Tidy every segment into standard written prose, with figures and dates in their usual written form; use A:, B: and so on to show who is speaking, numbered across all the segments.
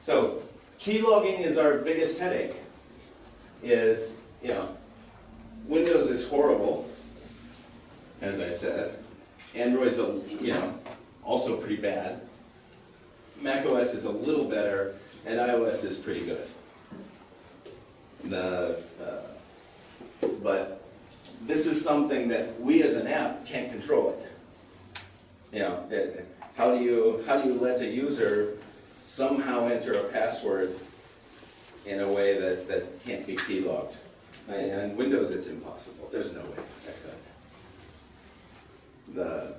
A: So keylogging is our biggest headache. Is, you know, Windows is horrible, as I said. Android's, you know, also pretty bad. Mac OS is a little better, and iOS is pretty good. But this is something that we as an app can't control it. You know, how do you let a user somehow enter a password in a way that can't be keylogged? And in Windows, it's impossible. There's no way that could.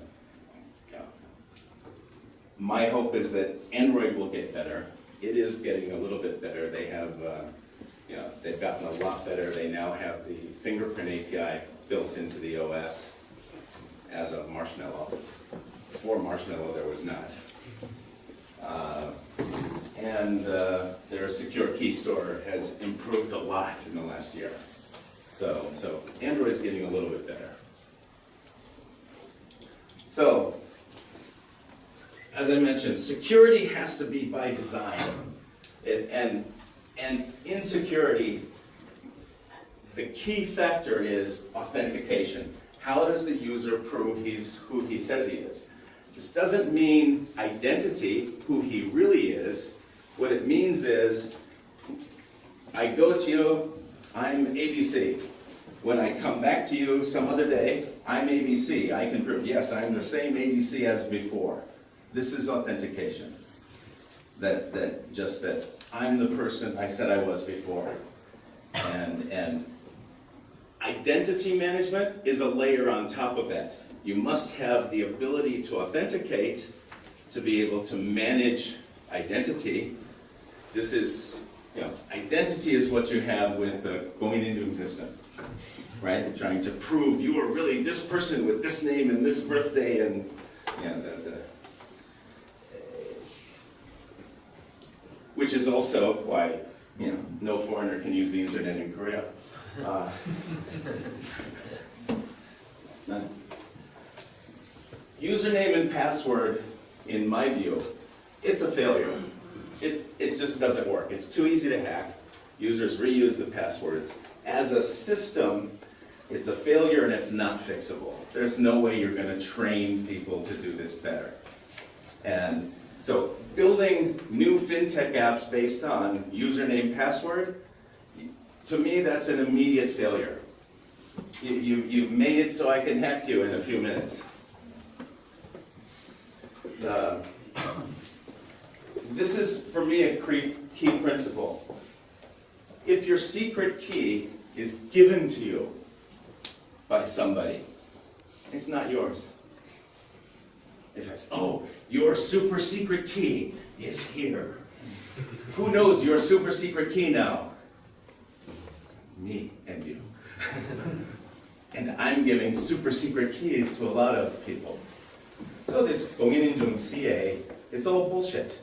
A: My hope is that Android will get better. It is getting a little bit better. They have, you know, they've gotten a lot better. They now have the fingerprint API built into the OS as of Marshmallow. Before Marshmallow, there was not. And their secure key store has improved a lot in the last year. So Android's getting a little bit better. So, as I mentioned, security has to be by design. And in security, the key factor is authentication. How does the user prove he's who he says he is? This doesn't mean identity, who he really is. What it means is, I go to you, I'm ABC. When I come back to you some other day, I'm ABC. I can prove, yes, I'm the same ABC as before. This is authentication. That I'm the person I said I was before. And identity management is a layer on top of that. You must have the ability to authenticate to be able to manage identity. This is, you know, identity is what you have with the 보안연구소 system, right? Trying to prove you are really this person with this name and this birthday, and you know, which is also why, you know, no foreigner can use the internet in Korea. Username and password, in my view, it's a failure. It just doesn't work. It's too easy to hack. Users reuse the passwords. As a system, it's a failure and it's not fixable. There's no way you're going to train people to do this better. And so building new fintech apps based on username, password, to me that's an immediate failure. You've made it so I can hack you in a few minutes. This is, for me, a key principle. If your secret key is given to you by somebody, it's not yours. If it's, oh, your super secret key is here. Who knows your super secret key now? Me and you. And I'm giving super secret keys to a lot of people. So this 보안연구소 CA, it's all bullshit.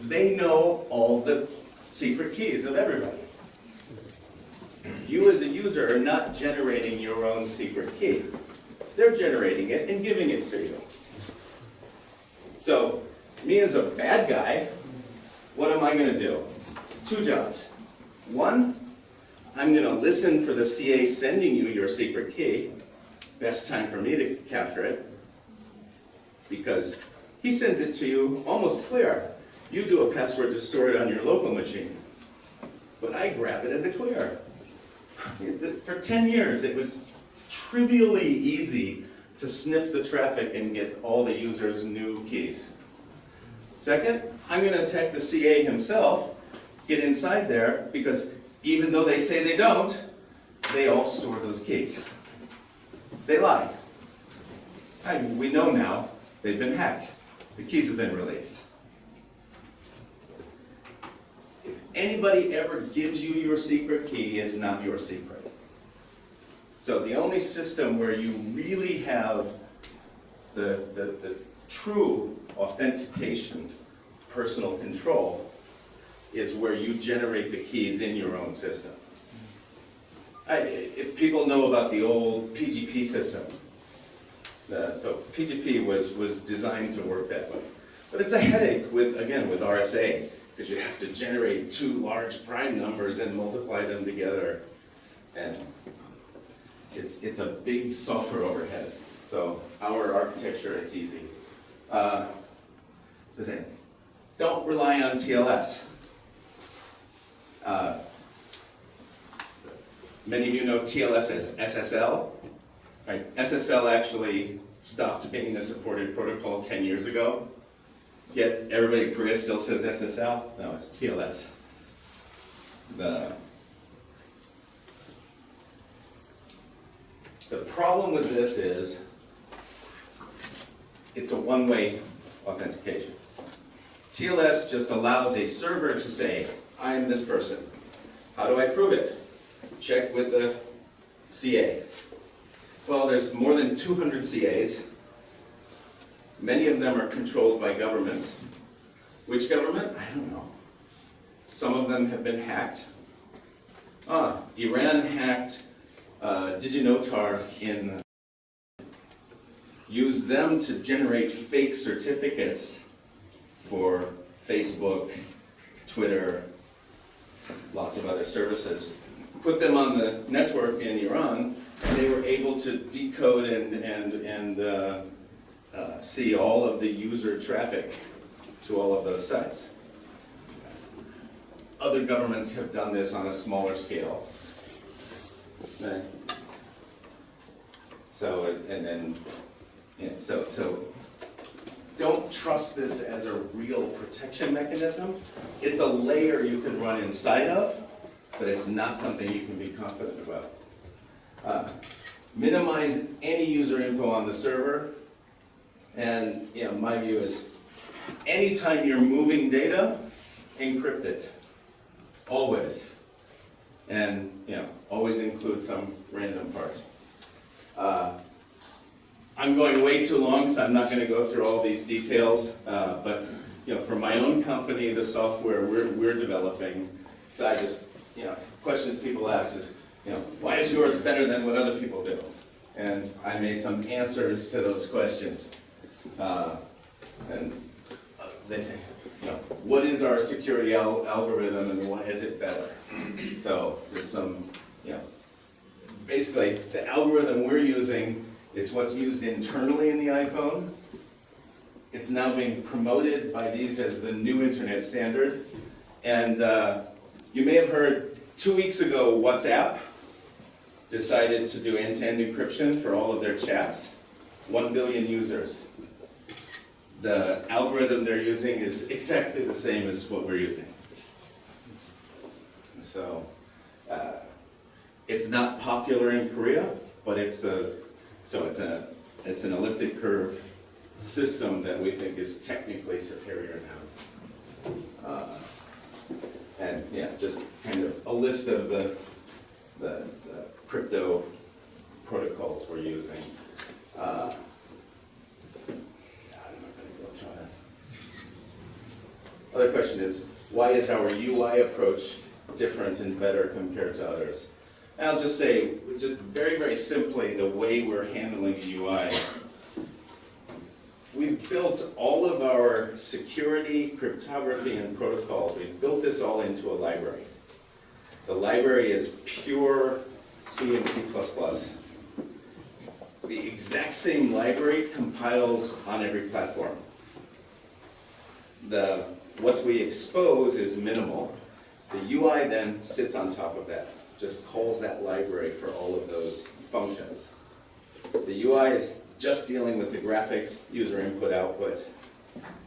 A: They know all the secret keys of everybody. You as a user are not generating your own secret key. They're generating it and giving it to you. So, me as a bad guy, what am I going to do? Two jobs. One, I'm going to listen for the CA sending you your secret key. Best time for me to capture it, because he sends it to you almost clear. You do a password to store it on your local machine, but I grab it at the clear. For 10 years, it was trivially easy to sniff the traffic and get all the users' new keys. Second, I'm going to attack the CA himself, get inside there, because even though they say they don't, they all store those keys. They lie. We know now they've been hacked. The keys have been released. If anybody ever gives you your secret key, it's not your secret. So the only system where you really have the true authentication, personal control, is where you generate the keys in your own system. If people know about the old PGP system, so PGP was designed to work that way. But it's a headache with RSA. because you have to generate two large prime numbers and multiply them together. And it's a big software overhead. So our architecture, it's easy. Don't rely on TLS. Many of you know TLS as SSL. Right? SSL actually stopped being a supported protocol 10 years ago. Yet everybody in Korea still says SSL. No, it's TLS. The problem with this is it's a one-way authentication. TLS just allows a server to say, I'm this person. How do I prove it? Check with the CA. Well, there's more than 200 CAs. Many of them are controlled by governments. Which government? I don't know. Some of them have been hacked. Iran hacked DigiNotar used them to generate fake certificates for Facebook, Twitter, lots of other services. Put them on the network in Iran, and they were able to decode and see all of the user traffic to all of those sites. Other governments have done this on a smaller scale. Right. So don't trust this as a real protection mechanism. It's a layer you can run inside of, but it's not something you can be confident about. Minimize any user info on the server, and my view is anytime you're moving data, encrypt it. Always. And always include some random part. I'm going way too long, so I'm not going to go through all these details. But for my own company, the software we're developing, so I just questions people ask is why is yours better than what other people do? And I made some answers to those questions. And they say, what is our security algorithm and why is it better? So there's some, basically the algorithm we're using, it's what's used internally in the iPhone. It's now being promoted by these as the new internet standard. And you may have heard 2 weeks ago WhatsApp decided to do end-to-end encryption for all of their chats. 1 billion users. The algorithm they're using is exactly the same as what we're using. So it's not popular in Korea, but it's an elliptic curve system that we think is technically superior now. And just kind of a list of the crypto protocols we're using. Other question is, why is our UI approach different and better compared to others? And I'll just say, just very, very simply, the way we're handling the UI. We've built all of our security, cryptography, and protocols. We've built this all into a library. The library is pure C and C++. The exact same library compiles on every platform. What we expose is minimal. The UI then sits on top of that, just calls that library for all of those functions. The UI is just dealing with the graphics, user input, output,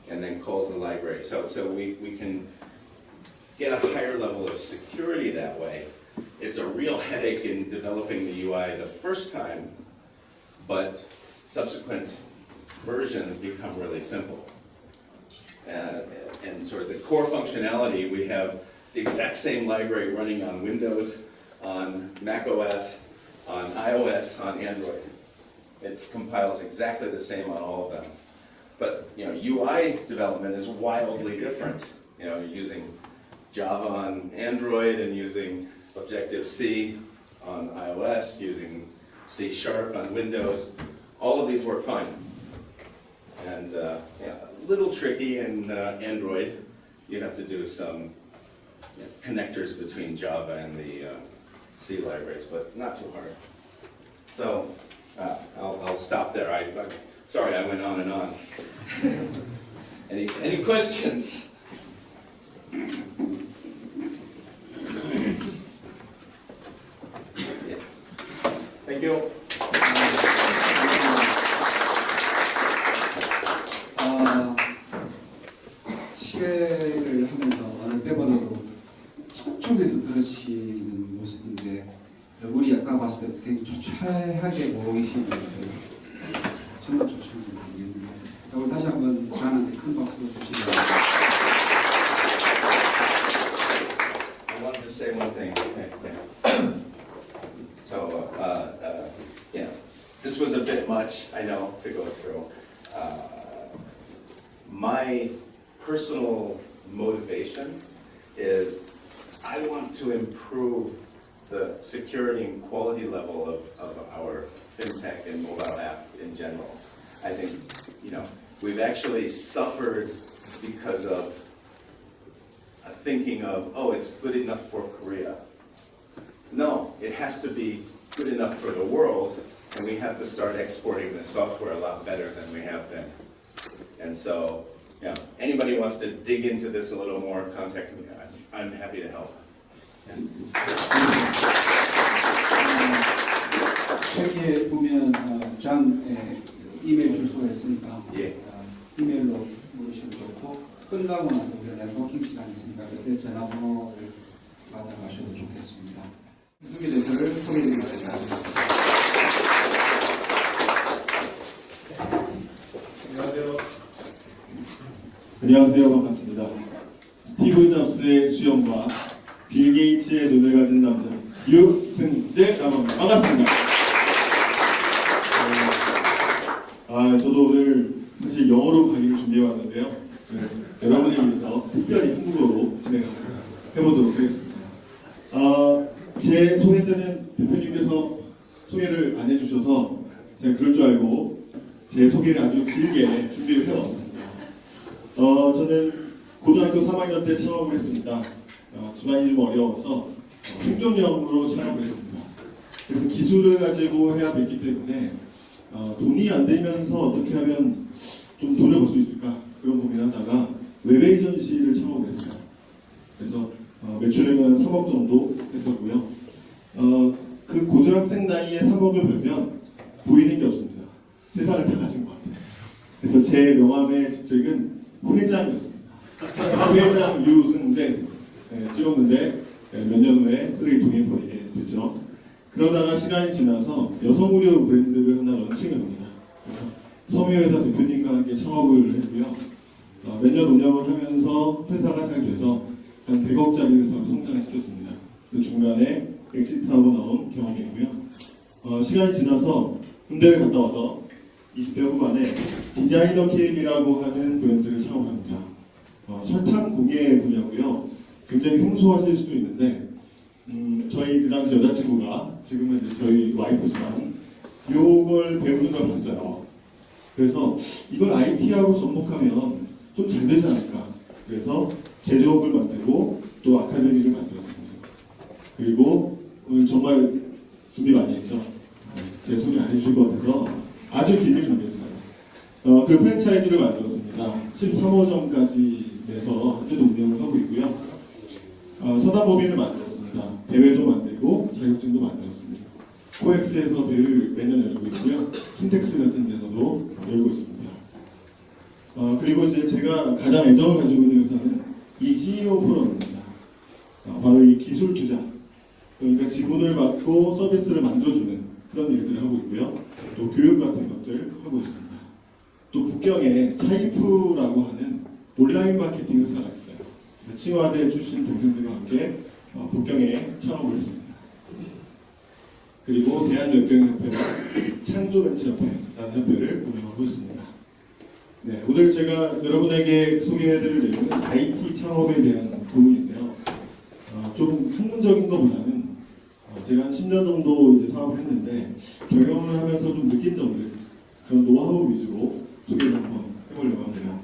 A: and then calls the library. So we can get a higher level of security that way. It's a real headache in developing the UI the first time, but subsequent versions become really simple. And sort of the core functionality, we have the exact same library running on Windows, on Mac OS, on iOS, on Android. It compiles exactly the same on all of them. But UI development is wildly different. You're using Java on Android and using Objective-C on iOS, using C# on Windows. All of these work fine. And a little tricky in Android. you have to do some connectors between Java and the C libraries, but not too hard. So I'll stop there. Sorry, I went on and on. Any questions? Yeah. Thank you.
B: 시계를 하면서 어느 때보다도 속쪽에서 들으시는 모습인데 얼굴이 약간 봤을 때 되게 초췌하게 보이시는 것 같아요. 정말 좋습니다. 오늘 다시 한번 저한테 큰 박수 주시기 바랍니다.
A: I wanted to say one thing. So, yeah, this was a bit much, I know, to go through. My personal motivation is I want to improve the security and quality level of our fintech and mobile app in general. I think, we've actually suffered because of thinking of, oh, it's good enough for Korea. No, it has to be good enough for the world, and we have to start exporting the software a lot better than we have been. And so, anybody wants to dig into this a little more, contact me. I'm happy to help.
B: 여기에 보면 장 이메일 주소가 있으니까
A: 예.
B: 이메일로 물으셔도 좋고 끝나고 나서 우리가 네트워킹 시간 있으니까 그때 전화번호를 받아가셔도 좋겠습니다. 준비대표를 소개해드리겠습니다.
C: 안녕하세요. 반갑습니다. 스티브 잡스의 수염과 빌 게이츠의 눈을 가진 남자 유승재라고 합니다. 반갑습니다. 저도 오늘 사실 영어로 강의를 준비해 왔는데요. 여러분을 위해서 특별히 한국어로 진행해보도록 하겠습니다. 제 소개 때는 대표님께서 소개를 안 해주셔서 제가 그럴 줄 알고 제 소개를 아주 길게 준비를 해왔습니다. 저는 고등학교 3학년 때 창업을 했습니다. 집안이 좀 어려워서 생존형으로 창업을 했습니다. 그래서 기술을 가지고 해야 됐기 때문에 돈이 안 되면서 어떻게 하면 좀 돈을 벌 수 있을까 그런 고민하다가 웹 에이전시를 창업을 했어요. 그래서 매출액은 3억 정도 했었고요. 그 고등학생 나이에 3억을 벌면 보이는 게 없습니다. 세상을 다 가진 것 같아요. 그래서 제 명함의 직책은 회장이었습니다. 회장 유승재 찍었는데 몇 년 후에 쓰레기통에 버리게 됐죠. 그러다가 시간이 지나서 여성 의류 브랜드를 하나 런칭을 합니다. 그래서 섬유회사 대표님과 함께 창업을 했고요. 몇 년 운영을 하면서 회사가 잘 돼서 한 100억짜리 회사로 성장을 시켰습니다. 그 중간에 엑시트하고 나온 경험이 있고요. 시간이 지나서 군대를 갔다 와서 20대 후반에 디자이너 케이크라고 하는 브랜드를 창업합니다. 설탕 공예 분야고요. 굉장히 생소하실 수도 있는데 저희 그 당시 여자친구가 지금은 이제 저희 와이프지만 요걸 배우는 걸 봤어요. 그래서 이걸 IT하고 접목하면 좀 잘 되지 않을까. 그래서 제조업을 만들고 또 아카데미를 만들었습니다. 그리고 오늘 정말 준비 많이 했죠. 제 소개 안 해주실 것 같아서 아주 길게 준비했어요. 그 프랜차이즈를 만들었습니다. 13호점까지 내서 현재도 운영을 하고 있고요. 서당법인을 만들었습니다. 대회도 만들고 자격증도 만들었습니다. 코엑스에서 대회를 매년 열고 있고요. 핀테크 같은 데서도 열고 있습니다. 그리고 이제 제가 가장 애정을 가지고 있는 회사는 이 CEO포럼입니다. 바로 이 기술 투자, 그러니까 지분을 받고 서비스를 만들어주는 그런 일들을 하고 있고요. 또 교육 같은 것들 하고 있습니다. 또 북경에 차이프라고 하는 온라인 마케팅 회사가 있어요. 칭화대 출신 동생들과 함께 북경에 창업을 했습니다. 그리고 대한여경협회와 창조벤처협회라는 협회를 운영하고 있습니다. 네, 오늘 제가 여러분에게 소개해드릴 내용은 IT 창업에 대한 부분인데요. 좀 학문적인 것보다는 제가 한 10년 정도 이제 사업을 했는데 경영을 하면서 좀 느낀 점들, 그런 노하우 위주로 소개를 한번 해보려고 합니다.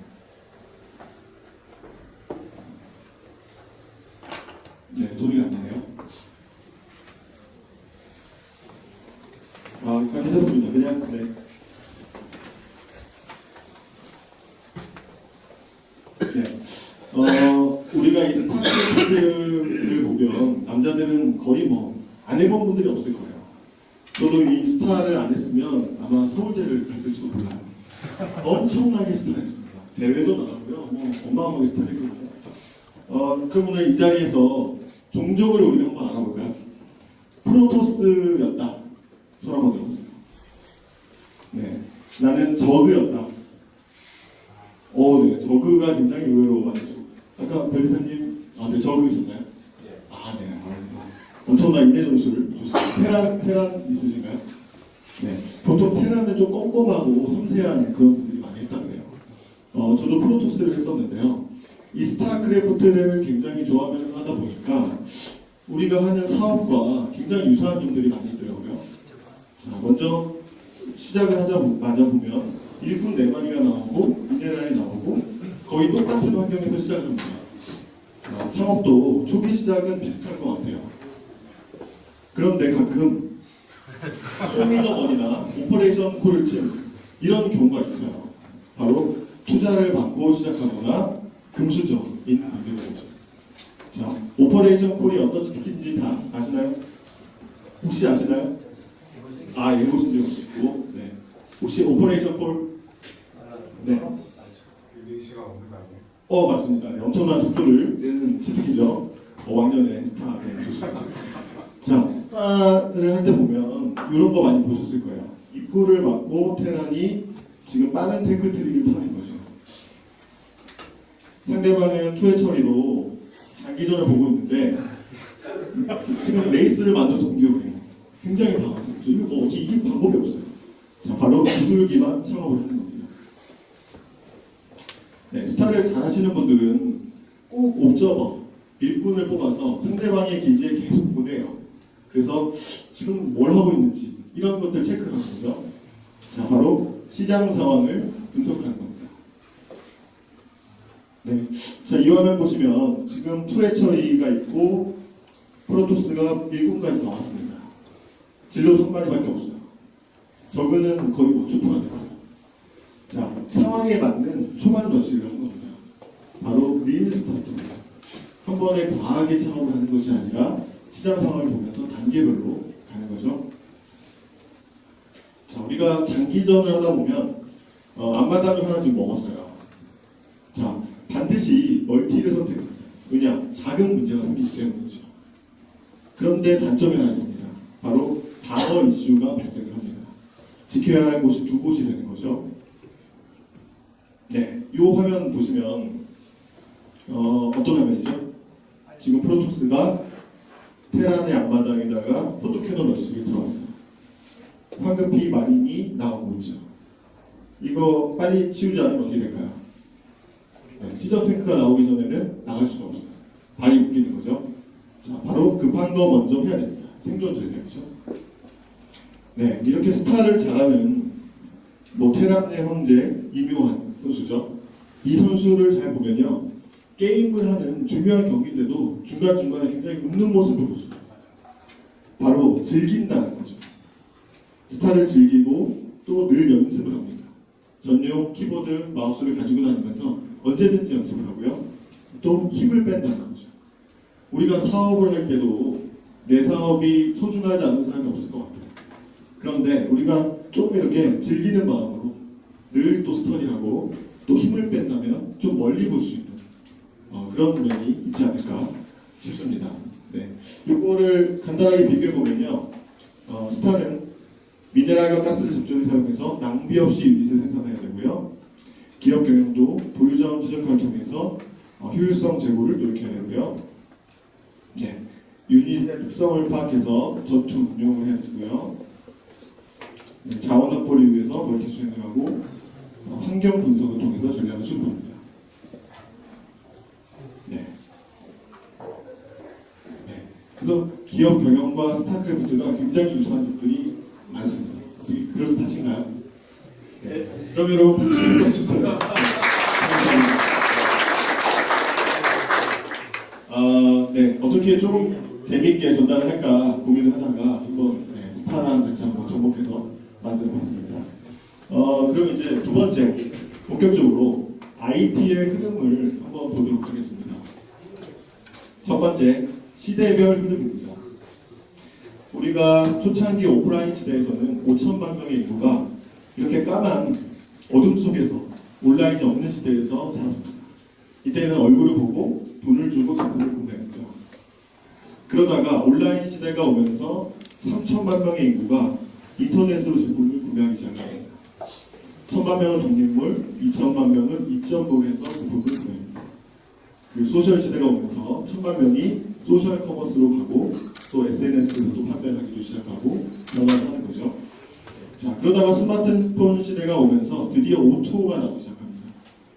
C: 아닙니다. 그냥 네. 우리가 이 스타크래프트를 보면 남자들은 거의 뭐 안 해본 분들이 없을 거예요. 저도 이 스타를 안 했으면 아마 서울대를 갔을지도 몰라요. 엄청나게 스타했습니다. 대회도 나가고요. 뭐 어마어마하게 스타했거든요. 그러면 이 자리에서 종족을 우리가 한번 알아볼까요? 프로토스였다. 손 한번 들어보세요. 네, 나는 저그였다. 네, 저그가 굉장히 의외로 많으시고 아까 변리사님, 네, 저그이셨나요? 네, 엄청난 인내 점수를 주셨습니다. 테란 있으신가요? 네, 보통 테란은 좀 꼼꼼하고 섬세한 그런 분들이 많이 했다 그래요. 저도 프로토스를 했었는데요. 이 스타크래프트를 굉장히 좋아하면서 하다 보니까 우리가 하는 사업과 굉장히 유사한 점들이 많이 있더라고요. 자, 먼저 시작을 하자마자 보면 일꾼 4마리가 나오고 미네랄이 나오고 거의 똑같은 환경에서 시작을 합니다. 창업도 초기 시작은 비슷할 것 같아요. 그런데 가끔 쇼미더머니나 오퍼레이션 콜을 친 이런 경우가 있어요. 바로 투자를 받고 시작하거나 금수저인 분들이죠. 자, 오퍼레이션 콜이 어떤 특기인지 다 아시나요? 혹시 아시나요? 해보신 적 없고, 네. 혹시 오퍼레이션 콜? 네. 맞습니다. 네, 엄청난 속도를 내는 치트키죠. 왕년의 스타. 네, 좋습니다. 자, 스타를 할 때 보면 이런 거 많이 보셨을 거예요. 입구를 막고 테란이 지금 빠른 탱크 트리를 타는 거죠. 상대방은 투회 처리로 장기전을 보고 있는데 지금 레이스를 만들어서 공격을 해요. 굉장히 당황스럽죠. 이거 뭐 어떻게 이길 방법이 없어요. 자, 바로 기술 기반 창업을 하는 겁니다. 네, 스타를 잘 하시는 분들은 꼭 옵저버, 일꾼을 뽑아서 상대방의 기지에 계속 보내요. 그래서 지금 뭘 하고 있는지 이런 것들 체크를 하는 거죠. 자, 바로 시장 상황을 분석하는 겁니다. 네, 자, 이 화면 보시면 지금 투회 처리가 있고 프로토스가 일꾼까지 나왔습니다. 진로 3마리밖에 없어요. 저그는 거의 뭐 초토화 됐어요. 자, 상황에 맞는 초반 러시를 하는 겁니다. 바로 린 스타트입니다. 한 번에 과하게 창업을 하는 것이 아니라 시장 상황을 보면서 단계별로 가는 거죠. 자, 우리가 장기전을 하다 보면 앞마당을 하나 지금 먹었어요. 자, 반드시 멀티를 선택합니다. 왜냐? 작은 문제가 생기기 때문이죠. 그런데 단점이 하나 있습니다. 바로 방어 이슈가 발생을 합니다. 지켜야 할 곳이 2곳이 되는 거죠. 네, 이 화면 보시면 어떤 화면이죠? 지금 프로토스가 테란의 앞마당에다가 포토캐논 러시를 들어왔어요. 황급히 마린이 나오고 있죠. 이거 빨리 치우지 않으면 어떻게 될까요? 네, 시저 탱크가 나오기 전에는 나갈 수가 없어요. 발이 묶이는 거죠. 자, 바로 급한 거 먼저 해야 됩니다. 생존 전략이죠. 네, 이렇게 스타를 잘하는 테란의 황제 이묘한 선수죠. 이 선수를 잘 보면요, 게임을 하는 중요한 경기인데도 중간중간에 굉장히 웃는 모습을 볼 수가 있어요. 바로 즐긴다는 거죠. 스타를 즐기고 또 늘 연습을 합니다. 전용 키보드, 마우스를 가지고 다니면서 언제든지 연습을 하고요. 또 힘을 뺀다는 거죠. 우리가 사업을 할 때도 내 사업이 소중하지 않은 사람이 없을 것 같아요. 그런데 우리가 조금 이렇게 즐기는 마음으로 늘 또 스터디하고 또 힘을 뺀다면 좀 멀리 볼 수 있는 그런 면이 있지 않을까 싶습니다. 네, 이거를 간단하게 비교해 보면요, 스타는 미네랄과 가스를 적절히 사용해서 낭비 없이 유닛을 생산해야 되고요. 기업 경영도 보유자원 최적화를 통해서 효율성 제고를 노력해야 되고요. 네, 유닛의 특성을 파악해서 전투 운용을 해야 되고요. 네, 자원 확보를 위해서 멀티 수행을 하고 환경 분석을 통해서 전략을 수립합니다. 네. 그래서 기업 경영과 스타크래프트가 굉장히 유사한 점들이 많습니다. 그렇다신가요? 네. 그럼 여러분 한번 주세요. 네, 어떻게 좀 재밌게 전달을 할까 고민을 하다가 한번 스타랑 같이 한번 접목해서 만들어봤습니다. 그럼 이제 두 번째, 본격적으로 IT의 흐름을 한번 보도록 하겠습니다. 첫 번째, 시대별 흐름입니다. 우리가 초창기 오프라인 시대에서는 5천만 명의 인구가 이렇게 까만 어둠 속에서 온라인이 없는 시대에서 살았습니다. 이때는 얼굴을 보고 돈을 주고 제품을 구매했죠. 그러다가 온라인 시대가 오면서 3천만 명의 인구가 인터넷으로 제품을 구매하기 시작합니다. 1,000만 명은 독립물, 2천만 명은 이점몰에서 제품을 구매합니다. 그 소셜 시대가 오면서 1,000만 명이 소셜 커머스로 가고 또 SNS로도 판매를 하기도 시작하고 변화를 하는 거죠. 자, 그러다가 스마트폰 시대가 오면서 드디어 오토가 나오기 시작합니다.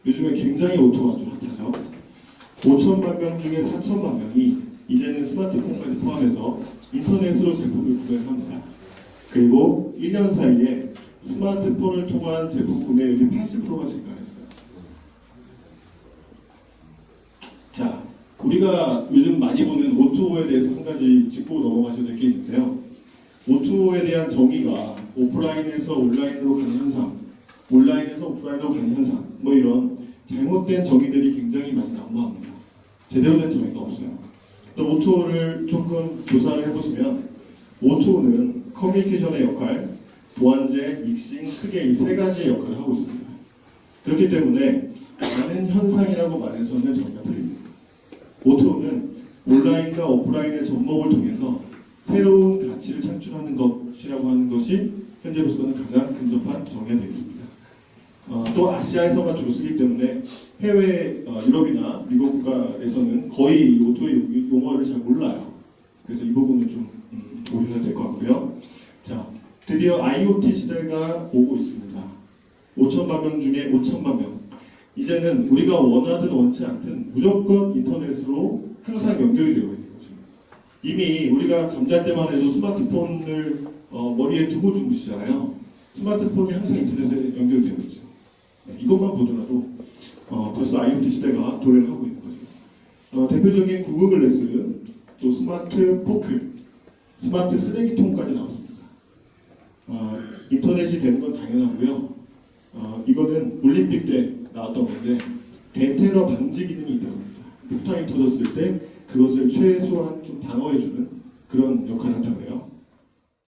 C: 요즘에 굉장히 오토가 아주 핫하죠. 5천만 명 중에 4천만 명이 이제는 스마트폰까지 포함해서 인터넷으로 제품을 구매를 합니다. 그리고 1년 사이에 스마트폰을 통한 제품 구매율이 80%가 증가했어요. 자, 우리가 요즘 많이 보는 오토에 대해서 한 가지 짚고 넘어가셔야 될 게 있는데요. 오토에 대한 정의가 오프라인에서 온라인으로 가는 현상, 온라인에서 오프라인으로 가는 현상, 뭐 이런 잘못된 정의들이 굉장히 많이 난무합니다. 제대로 된 정의가 없어요. 또 오토를 조금 조사를 해보시면 오토는 커뮤니케이션의 역할, 보안제, 믹싱, 크게 이 세 가지의 역할을 하고 있습니다. 그렇기 때문에 많은 현상이라고 말해서는 정의가 틀립니다. 오토는 온라인과 오프라인의 접목을 통해서 새로운 가치를 창출하는 것이라고 하는 것이 현재로서는 가장 근접한 정의가 되겠습니다. 또 아시아에서만 주로 쓰기 때문에 해외 유럽이나 미국 국가에서는 거의 이 오토의 용어를 잘 몰라요. 그래서 이 부분은 좀 보셔야 될 것 같고요. 자, 드디어 IoT 시대가 오고 있습니다. 5천만 명 중에 5천만 명. 이제는 우리가 원하든 원치 않든 무조건 인터넷으로 항상 연결이 되어 있는 거죠. 이미 우리가 잠잘 때만 해도 스마트폰을 머리에 두고 주무시잖아요. 스마트폰이 항상 인터넷에 연결되어 있죠. 이것만 보더라도 벌써 IoT 시대가 도래를 하고 있는 거죠. 대표적인 구글 글래스, 또 스마트 포크, 스마트 쓰레기통까지 나왔습니다. 인터넷이 되는 건 당연하고요. 이거는 올림픽 때 나왔던 건데 대테러 방지 기능이 있다고 합니다. 폭탄이 터졌을 때 그것을 최소한 좀 방어해주는 그런 역할을 한다고 해요.